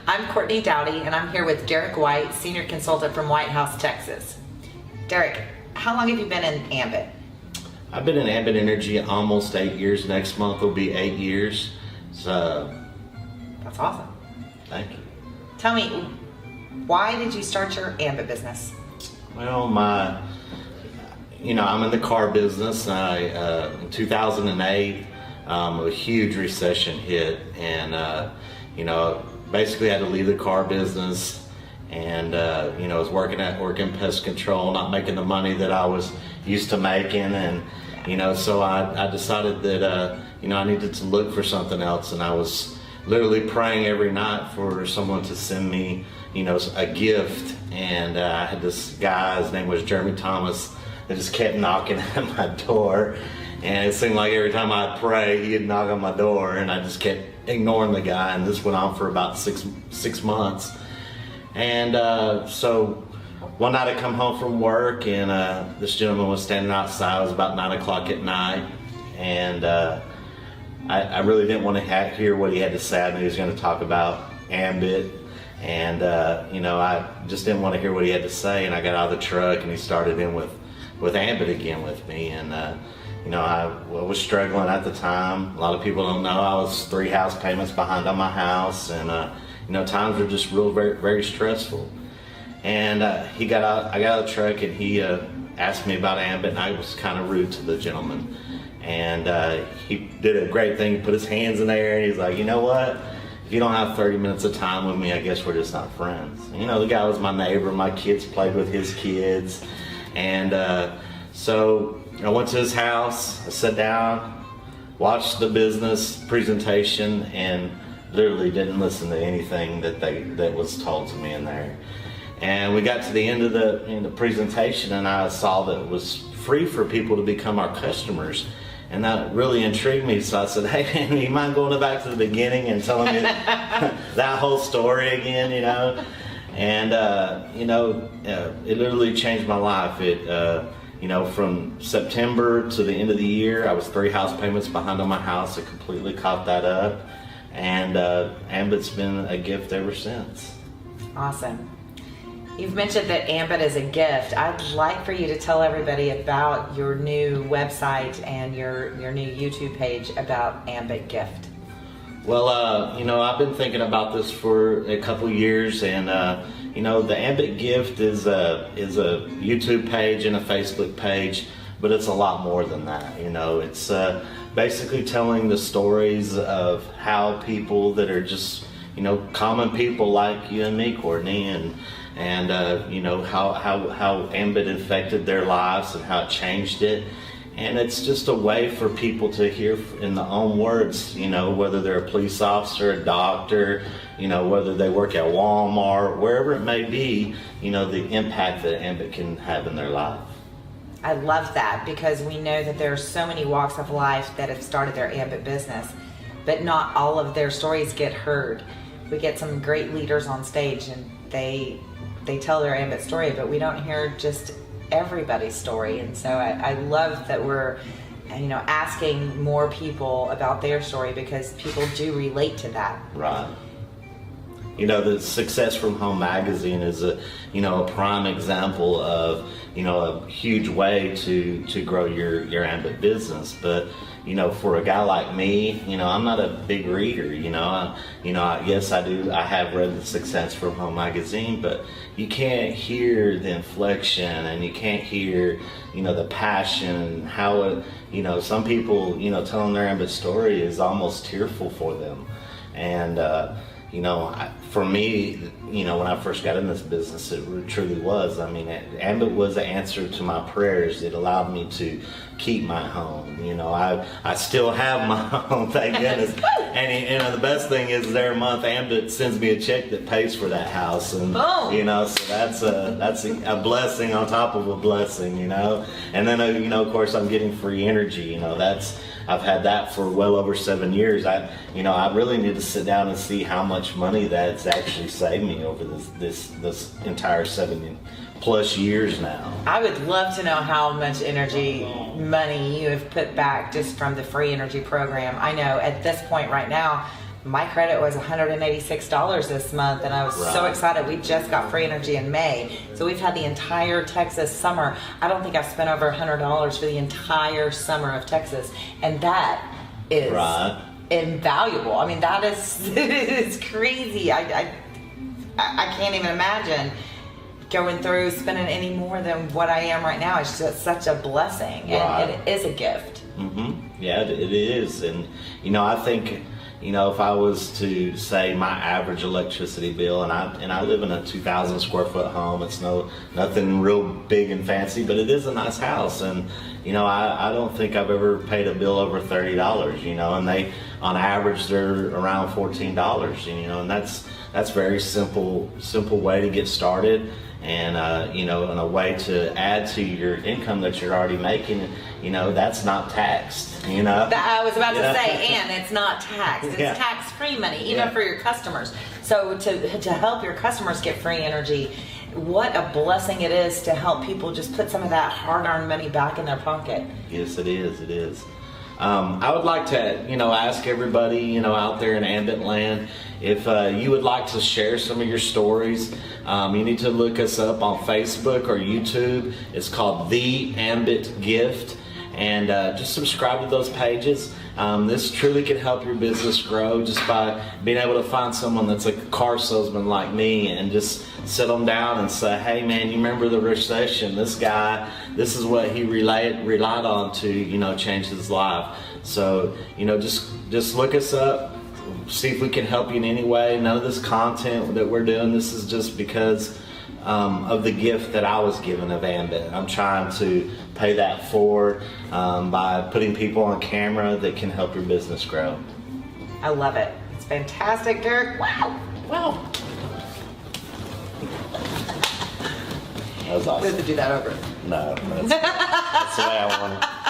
I'm Courtney Dowdy, and I'm here with Derrick White, Senior Consultant from White House, Texas. Derrick, how long have you been in Ambit? I've been in Ambit Energy almost 8 years. Next month will be 8 years. So, that's awesome. Thank you. Tell me, why did you start your Ambit business? Well, I'm in the car business. In 2008, a huge recession hit, and basically had to leave the car business, and I was working pest control, not making the money that I was used to making, and so I decided that I needed to look for something else, and I was literally praying every night for someone to send me a gift, and I had this guy, his name was Jeremy Thomas, that just kept knocking at my door, and it seemed like every time I'd pray he'd knock on my door, and I just kept ignoring the guy, and this went on for about six months. And so one night I come home from work, and this gentleman was standing outside. It was about 9 o'clock at night, and I really didn't want to hear what he had to say. I knew he was going to talk about Ambit, and I just didn't want to hear what he had to say. And I got out of the truck, and he started in with Ambit again with me, and I was struggling at the time. A lot of people don't know I was 3 house payments behind on my house, and times were just very, very stressful. And I got out of the truck, and he asked me about Ambit, and I was kind of rude to the gentleman. And he did a great thing. He put his hands in the air, and he's like, "You know what? If you don't have 30 minutes of time with me, I guess we're just not friends." And, the guy was my neighbor. My kids played with his kids, and so I went to his house. I sat down, watched the business presentation, and literally didn't listen to anything that was told to me in there. And we got to the end of the presentation, and I saw that it was free for people to become our customers, and that really intrigued me. So I said, "Hey man, you mind going back to the beginning and telling me that whole story again?" And it literally changed my life. From September to the end of the year, I was 3 house payments behind on my house. I completely caught that up, and Ambit's been a gift ever since. Awesome. You've mentioned that Ambit is a gift. I'd like for you to tell everybody about your new website and your new YouTube page about Ambit Gift. Well, I've been thinking about this for a couple years, and the Ambit Gift is a YouTube page and a Facebook page, but it's a lot more than that. It's basically telling the stories of how people that are just common people like you and me, Courtney, and how Ambit affected their lives and how it changed it. And it's just a way for people to hear in their own words, whether they're a police officer, a doctor, whether they work at Walmart, wherever it may be, the impact that Ambit can have in their life. I love that, because we know that there are so many walks of life that have started their Ambit business, but not all of their stories get heard. We get some great leaders on stage, and they tell their Ambit story, but we don't hear just everybody's story. And so I love that we're asking more people about their story, because people do relate to that. Right. The Success from Home magazine is a prime example of a huge way to grow your Ambit business. But for a guy like me, I'm not a big reader. Yes, I do. I have read the Success from Home magazine, but you can't hear the inflection, and you can't hear the passion. How some people telling their Ambit story is almost tearful for them, and for me, when I first got in this business, it truly was. I mean, Ambit was an answer to my prayers. It allowed me to keep my home. I still have my home, thank goodness. And the best thing is, every month Ambit sends me a check that pays for that house, and so that's a blessing on top of a blessing. And then of course I'm getting free energy. I've had that for well over 7 years. I really need to sit down and see how much money that's actually saved me over this entire 7+ years now. I would love to know how much money you have put back just from the free energy program. I know at this point right now, my credit was $186 this month, and I was so Right. excited. We just got free energy in May, so we've had the entire Texas summer. I don't think I've spent over $100 for the entire summer of Texas, and that is Right. invaluable. I mean, that is it's crazy. I can't even imagine going through spending any more than what I am right now. It's just such a blessing, and Right. it is a gift. Yeah, it is. And, I think, if I was to say my average electricity bill, and I live in a 2,000 square foot home, it's nothing real big and fancy, but it is a nice house. And, I don't think I've ever paid a bill over $30, and they, on average, they're around $14, and that's very simple way to get started. And, and a way to add to your income that you're already making, that's not taxed, I was about to say, and it's not taxed. It's Yeah. tax-free money, even Yeah. for your customers. So to help your customers get free energy, what a blessing it is to help people just put some of that hard-earned money back in their pocket. Yes, it is. It is. I would like to, ask everybody, out there in Ambit land, if you would like to share some of your stories, you need to look us up on Facebook or YouTube. It's called The Ambit Gift, and just subscribe to those pages. This truly can help your business grow just by being able to find someone that's a car salesman like me and just sit them down and say, hey man, you remember the recession? This guy, this is what he relied on to, change his life. So, just look us up, see if we can help you in any way. None of this content that we're doing, this is just because of the gift that I was given of Ambit. I'm trying to pay that forward by putting people on camera that can help your business grow. I love it. It's fantastic, Derrick. Wow. Wow. That was We have awesome. to do that over. No, that's the way I want it.